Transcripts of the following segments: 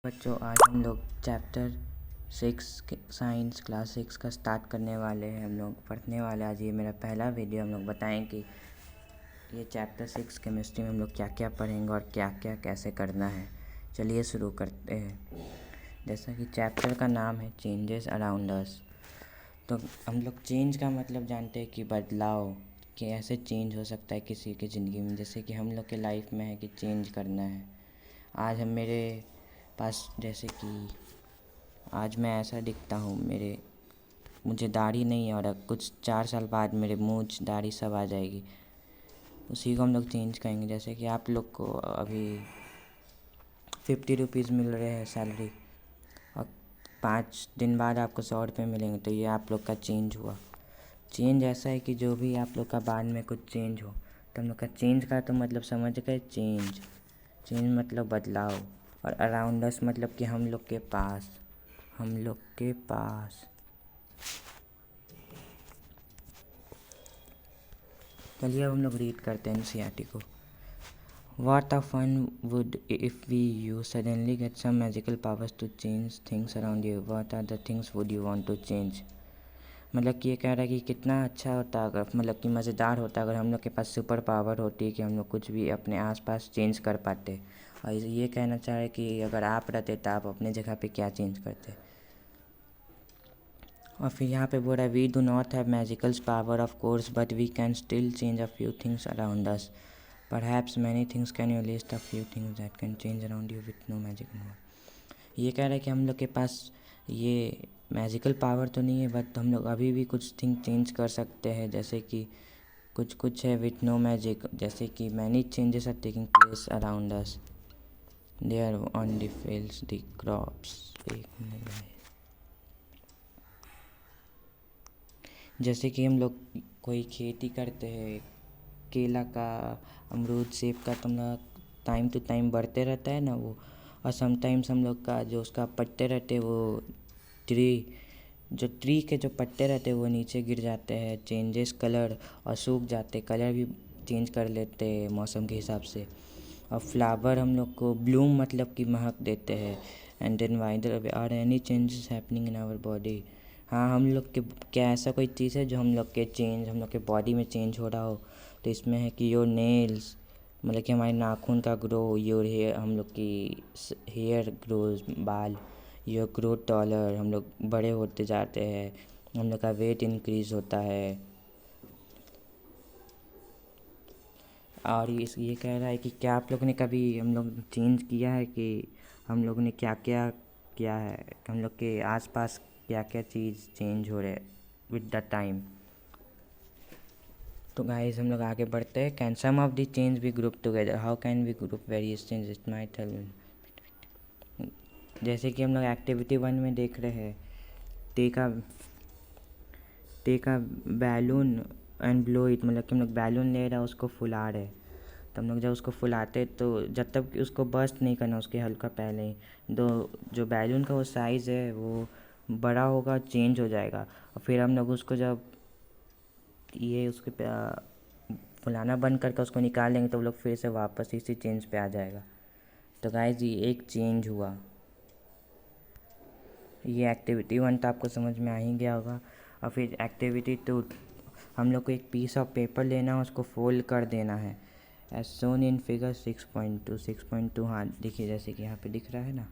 बच्चों, आज हम लोग चैप्टर 6 साइंस क्लास 6 का स्टार्ट करने वाले हैं। हम लोग पढ़ने वाले आज ये मेरा पहला वीडियो। हम लोग बताएं कि ये चैप्टर 6 केमिस्ट्री में हम लोग क्या क्या पढ़ेंगे और क्या क्या कैसे करना है। चलिए शुरू करते हैं। जैसा कि चैप्टर का नाम है चेंजेस अराउंड अस, तो हम लोग चेंज का मतलब जानते हैं कि बदलाव, कि ऐसे चेंज हो सकता है किसी की ज़िंदगी में। जैसे कि हम लोग के लाइफ में है कि चेंज करना है। आज हम मेरे पास जैसे कि आज मैं ऐसा दिखता हूँ, मुझे दाढ़ी नहीं है और कुछ 4 साल बाद मेरे मूंछ दाढ़ी सब आ जाएगी। उसी को हम लोग चेंज करेंगे। जैसे कि आप लोग को अभी 50 रुपीज़ मिल रहे हैं सैलरी और 5 दिन बाद आपको 100 रुपये मिलेंगे, तो ये आप लोग का चेंज हुआ। चेंज ऐसा है कि जो भी आप लोग का बाद में कुछ चेंज हो, तो हम लोग का चेंज का तो मतलब समझ गए। चेंज मतलब बदलाव, और अराउंड अस मतलब कि हम लोग के पास। चलिए अब हम लोग रीड करते हैं एनसीईआरटी को। What a fun would if you suddenly get some magical powers to change things around you. What are the things would you want to change? मतलब कि ये कह रहा है कि कितना अच्छा होता अगर, मतलब कि मज़ेदार होता अगर हम लोग के पास सुपर पावर होती कि हम लोग कुछ भी अपने आसपास चेंज कर पाते। और ये कहना चाह रहे कि अगर आप रहते तो आप अपने जगह पे क्या चेंज करते। और फिर यहाँ पे बोल रहा है we do not have magicals power of course, but we can still change a few things around us. Perhaps many things, can you list a few things that can change around you with no magic involve. ये कह रहा है कि हम लोग के पास ये magical power तो नहीं है, बट हम लोग अभी भी कुछ थिंग चेंज कर सकते हैं। जैसे कि कुछ है विथ नो मैजिक, जैसे कि many changes are taking place around us, they are on the fields the crops. एक मिनट भाई। जैसे कि हम लोग कोई खेती करते हैं, केला का, अमरूद, सेब का, तो हम लोग टाइम टू टाइम बढ़ते रहता है ना वो। और समटाइम्स हम लोग का जो उसका पत्ते रहते हैं वो ट्री के जो पत्ते रहते हैं वो नीचे गिर जाते हैं, चेंजेस कलर, और सूख जाते, कलर भी चेंज कर लेते हैं मौसम के हिसाब से। और फ्लावर हम लोग को ब्लूम मतलब कि महक देते हैं। And then whether are any changes happening in our body. हाँ, हम लोग के क्या ऐसा कोई चीज़ है जो हम लोग के बॉडी में चेंज हो रहा हो। तो इसमें है कि योर नेल्स, मतलब कि हमारे नाखून का ग्रो, योर हेयर, हम लोग की हेयर ग्रोज, बाल, योर ग्रो टॉलर, हम लोग बड़े होते जाते हैं, हम लोग का वेट इंक्रीज़ होता है। और ये कह रहा है कि क्या आप लोग ने कभी हम लोग चेंज किया है, कि हम लोग ने क्या क्या किया है, कि हम लोग के आसपास क्या क्या चीज़ चेंज हो रहे विद द टाइम। तो गाइस हम लोग आगे बढ़ते हैं। Can some of the change be group together, how can we group various change, it might help. जैसे कि हम लोग एक्टिविटी 1 में देख रहे हैं, take a balloon and blow it, मतलब कि हम लोग बैलून ले रहे हैं, उसको फुला रहे। तो हम लोग जब उसको फुलाते तो जब तक कि उसको बर्स्ट नहीं करना, उसके हल्का पहले ही जो बैलून का वो साइज़ है वो बड़ा होगा, चेंज हो जाएगा। और फिर हम लोग उसको जब उसके फुलाना बंद करके उसको निकाल लेंगे तो वो लोग फिर से वापस इसी चेंज पे आ जाएगा। तो गाइस ये एक चेंज हुआ। ये एक्टिविटी 1 तो आपको समझ में आ ही गया होगा। और फिर एक्टिविटी 2, हम लोग को एक पीस ऑफ पेपर लेना है, उसको फोल्ड कर देना है एज सोन इन फिगर 6.2। हाँ देखिए, जैसे कि यहाँ पे दिख रहा है ना,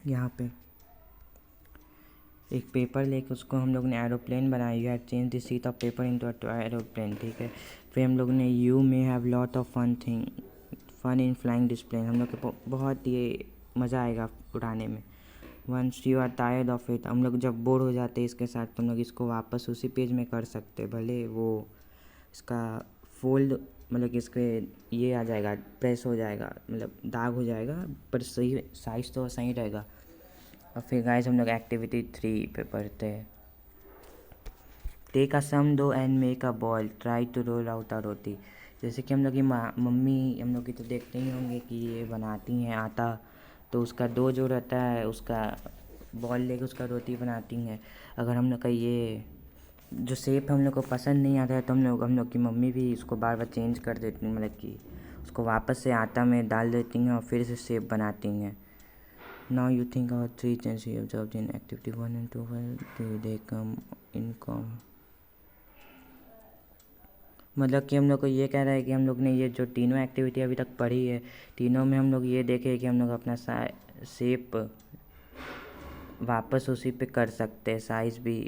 यहाँ पे एक पेपर लेके उसको हम लोग ने एरोप्लेन बनाया। You have change the sheet of paper into aeroplane, ठीक है। फिर हम लोग ने you may have lot of fun in flying this plane, हम लोग को बहुत ये मज़ा आएगा उड़ाने में। Once you are tired of it, हम लोग जब बोर हो जाते हैं इसके साथ, तो हम लोग इसको वापस उसी पेज में कर सकते, भले वो इसका फोल्ड, मतलब कि इसके ये आ जाएगा, प्रेस हो जाएगा, मतलब दाग हो जाएगा, पर सही साइज़ तो सही रहेगा। और फिर गाइस हम लोग एक्टिविटी 3 पे पढ़ते हैं। Take a some dough and make a ball, try to roll out a roti. जैसे कि हम लोग की मम्मी हम लोग की तो देखते ही होंगे कि ये बनाती हैं आटा, तो उसका डो जो रहता है उसका बॉल लेके उसका रोटी बनाती हैं। अगर हम लोग का ये जो शेप हम लोग को पसंद नहीं आता है तो हम लोग की मम्मी भी इसको बार बार चेंज कर देती, मतलब कि उसको वापस से आटा में डाल देती हैं और फिर से शेप बनाती हैं। Now you think our 3 changes you observed in activity 1 and 2 when they come in calm. मतलब कि हम लोग को ये कह रहा है कि हम लोग ने ये जो तीनों एक्टिविटी अभी तक पढ़ी है, तीनों में हम लोग ये देखे कि हम लोग अपना शेप वापस उसी पे कर सकते हैं, साइज़ भी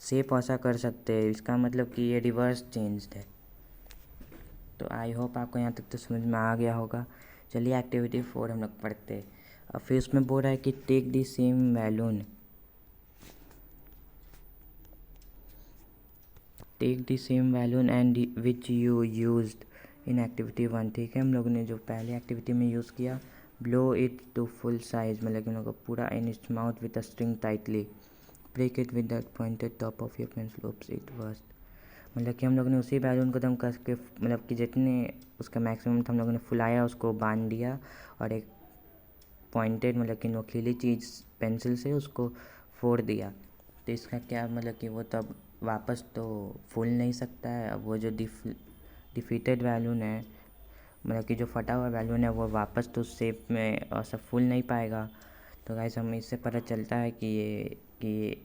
शेप वैसा कर सकते हैं। इसका मतलब कि ये रिवर्स चेंज है। तो आई होप आपको यहाँ तक तो समझ में आ गया होगा। चलिए एक्टिविटी 4 हम लोग पढ़ते हैं। अब फिर उसमें बोल रहा है कि take the same balloon, take the same balloon and which you used in activity 1। ठीक है, हम लोग ने जो पहले एक्टिविटी में यूज़ किया, blow it to full size, मतलब कि हम लोग को पूरा in its mouth with a string tightly, break it with the pointed top of your pencil, oops it worst. मतलब कि हम लोग ने उसी बैलून को दम कस के, मतलब कि जितने उसका मैक्सिमम था हम लोगों ने फुलाया, उसको बांध दिया और एक पॉइंटेड मतलब कि नोकीली चीज़ पेंसिल से उसको फोड़ दिया। तो इसका क्या मतलब कि वो तब वापस तो फूल नहीं सकता है। अब वो जो डिफीटेड बैलून है, मतलब कि जो फटा हुआ बैलून है, वो वापस तो शेप में ऐसा फूल नहीं पाएगा। तो गाइस हमें इससे पता चलता है कि ये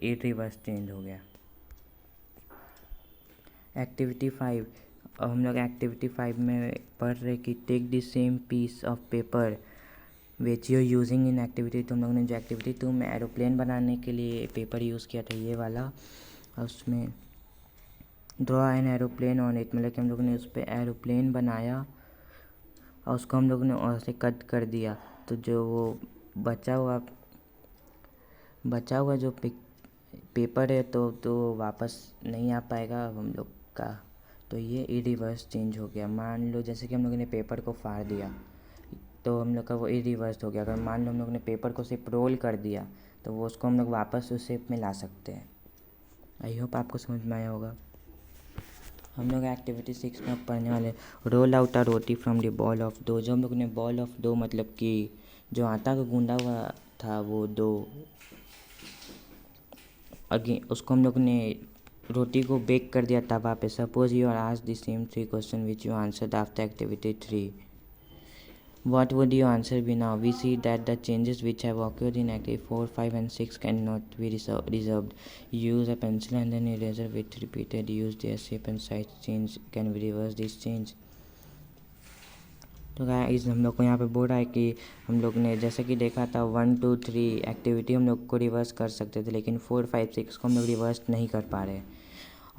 इरिवर्स चेंज हो गया। एक्टिविटी 5, अब हम लोग एक्टिविटी 5 में पढ़ रहे कि take the same piece of paper which you using in activity. तो हम लोग ने जो एक्टिविटी 2 में एरोप्लेन बनाने के लिए पेपर यूज़ किया था, ये वाला, और उसमें draw an aeroplane on it, मतलब कि हम लोग ने उस पर एरोप्लेन बनाया और उसको हम लोग ने ऐसे कट कर दिया। तो जो वो बचा हुआ जो पेपर है तो वापस नहीं आ पाएगा अब हम लोग का। तो ये इरिवर्स चेंज हो गया। मान लो जैसे कि हम लोगों ने पेपर को फाड़ दिया तो हम लोग का वो इरिवर्स हो गया। अगर मान लो हम लोग ने पेपर को सिर्फ रोल कर दिया तो वो उसको हम लोग वापस उस शेप में ला सकते हैं। आई होप आपको समझ में आया होगा। हम लोग एक्टिविटी 6 में अब पढ़ने वाले roll out a roti from the ball of dough. जो हम लोग ने बॉल ऑफ डो मतलब कि जो आटा का गूंदा हुआ था वो डो, अगेन उसको हम लोग ने रोटी को बेक कर दिया तवा पे। Suppose you are asked the same 3 question which you answered after activity 3, what would your answer be now? We see that the changes which have occurred in activity 4, 5 and 6 cannot be resolved. Use a pencil and an eraser with repeated use. Their shape and size change can be reverse this change. तो guys हम लोग को यहाँ पे बोल रहा है कि हम लोग ने जैसे कि देखा था 1, 2, 3 एक्टिविटी हम लोग को रिवर्स कर सकते थे, लेकिन 4, 5, 6 को हम लोग रिवर्स नहीं कर पा रहे।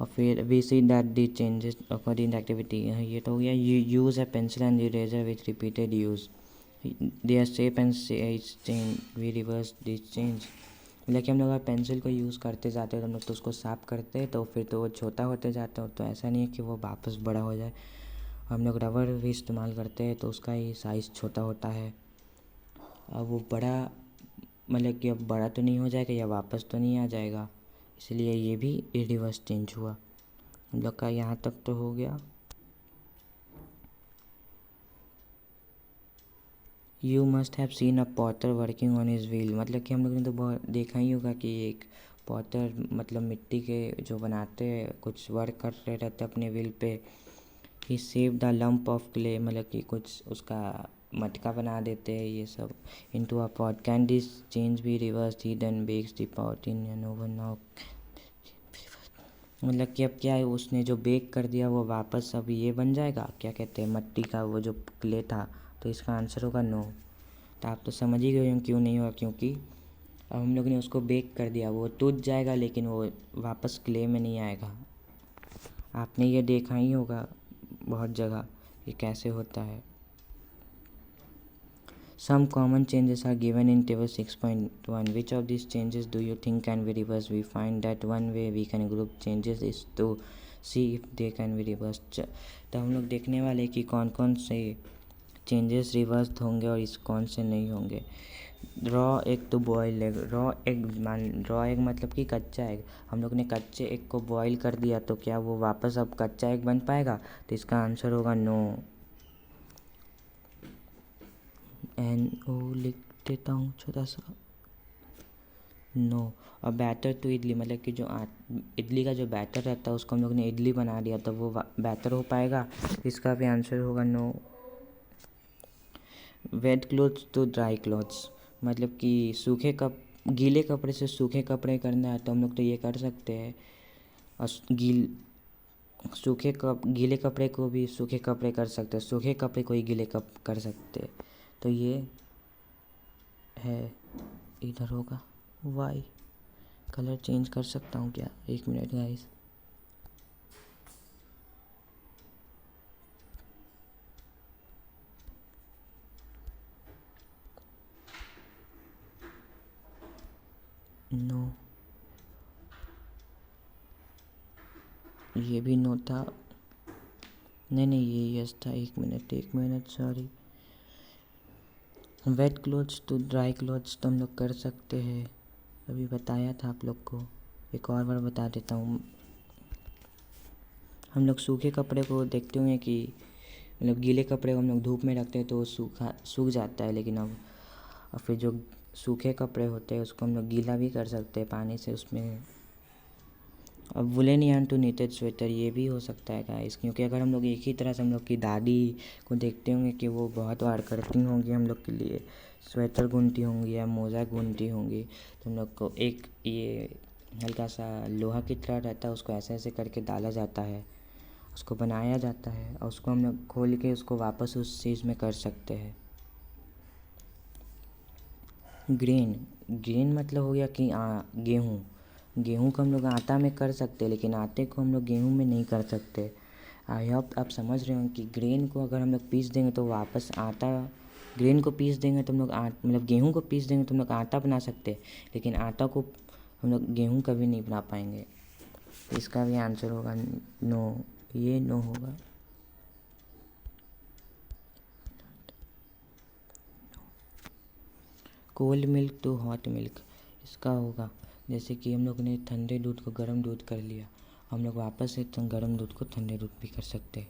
और फिर we see that the changes according activity, ये तो हो गया। You use a pencil and eraser with repeated use, their shape and size change, we reverse this change. मतलब कि हम लोग अगर पेंसिल को यूज़ करते जाते हैं तो हम लोग तो उसको साफ करते हैं तो फिर तो वो छोटा होते जाता है। तो ऐसा नहीं है कि वो वापस बड़ा हो जाए। हम लोग रबर भी इस्तेमाल करते हैं तो उसका ही साइज़ छोटा होता है। अब वो बड़ा मतलब कि अब बड़ा तो नहीं हो जाएगा या वापस तो नहीं आ जाएगा, इसलिए ये भी इरिवर्स चेंज हुआ। हम लोग का यहाँ तक तो हो गया। You must have seen a Potter working on his wheel, मतलब कि हम लोग ने तो बहुत देखा ही होगा कि एक पॉटर मतलब मिट्टी के जो बनाते हैं कुछ वर्क कर रहे रहते अपने व्हील पे। He save the lump of clay, मतलब कि कुछ उसका मटका बना देते हैं ये सब into a pot. Can this change be reverse? He then bakes the pot in an oven now. मतलब कि अब क्या है, उसने जो बेक कर दिया वो वापस अब ये बन जाएगा, क्या कहते हैं, मट्टी का वो जो क्ले था। तो इसका आंसर होगा नो। तो आप तो समझ ही गए हो क्यों नहीं होगा, क्योंकि अब हम लोग ने उसको बेक कर दिया, वो टूट जाएगा लेकिन वो वापस क्ले में नहीं आएगा। आपने ये देखा ही होगा बहुत जगह ये कैसे होता है। Some common changes are given in table 6.1. Which of these changes do you think can be reversed? We find that one way we can group changes is to see if they can be reversed. तो हम लोग देखने वाले कि कौन कौन से changes reverse होंगे और इस कौन से नहीं होंगे। Raw egg to boil egg, raw egg मतलब कि कच्चा एग। हम लोग ने कच्चे एग को बॉयल कर दिया तो क्या वो वापस अब कच्चा एग बन पाएगा? तो इसका आंसर होगा नो। NO लिख देता हूँ छोटा सा, नो। और बैटर टू इडली, मतलब कि जो इडली का जो बैटर रहता है उसको हम लोग ने इडली बना दिया तो वो बैटर हो पाएगा? इसका भी आंसर होगा no. Wet clothes to dry clothes, मतलब कि गीले कपड़े से सूखे कपड़े करना है तो हम लोग तो ये कर सकते हैं। और गीले कपड़े को भी सूखे कपड़े कर सकते हैं, सूखे कपड़े को ही गीले कर सकते हैं। तो ये है, इधर होगा वाई। कलर चेंज कर सकता हूँ क्या? 1 मिनट गाइस। नो, ये भी नो था। नहीं, ये यस था। 1 minute sorry. Wet clothes to dry clothes तो हम लोग कर सकते हैं, अभी बताया था आप लोग को। एक और बार बता देता हूँ। हम लोग सूखे कपड़े को देखते हुए कि मतलब गीले कपड़े को हम लोग धूप में रखते हैं तो वो सूख जाता है, लेकिन अब और फिर जो सूखे कपड़े होते हैं उसको हम लोग गीला भी कर सकते हैं पानी से। उसमें अब woollen yarn to knitted sweater ये भी हो सकता है गाइस, क्योंकि अगर हम लोग एक ही तरह से हम लोग की दादी को देखते होंगे कि वो बहुत बार करती होंगी हम लोग के लिए, स्वेटर बुनती होंगी या मोज़ा बुनती होंगी, तो हम लोग को एक ये हल्का सा लोहा की तरह रहता है, उसको ऐसे ऐसे करके डाला जाता है, उसको बनाया जाता है और उसको हम लोग खोल के उसको वापस उस चीज़ में कर सकते हैं। ग्रेन मतलब हो गया कि गेहूँ को हम लोग आटा में कर सकते हैं, लेकिन आटे को हम लोग गेहूँ में नहीं कर सकते। आई होप आप समझ रहे हो कि ग्रेन को अगर हम लोग पीस देंगे तो वापस आटा, ग्रेन को पीस देंगे तो हम लोग मतलब गेहूँ को पीस देंगे तो हम लोग आटा बना सकते हैं, लेकिन आटा को हम लोग गेहूँ कभी नहीं बना पाएंगे। इसका भी आंसर होगा नो, ये नो होगा। Cold milk to hot milk, इसका होगा जैसे कि हम लोग ने ठंडे दूध को गर्म दूध कर लिया, हम लोग वापस से गर्म दूध को ठंडे दूध भी कर सकते हैं।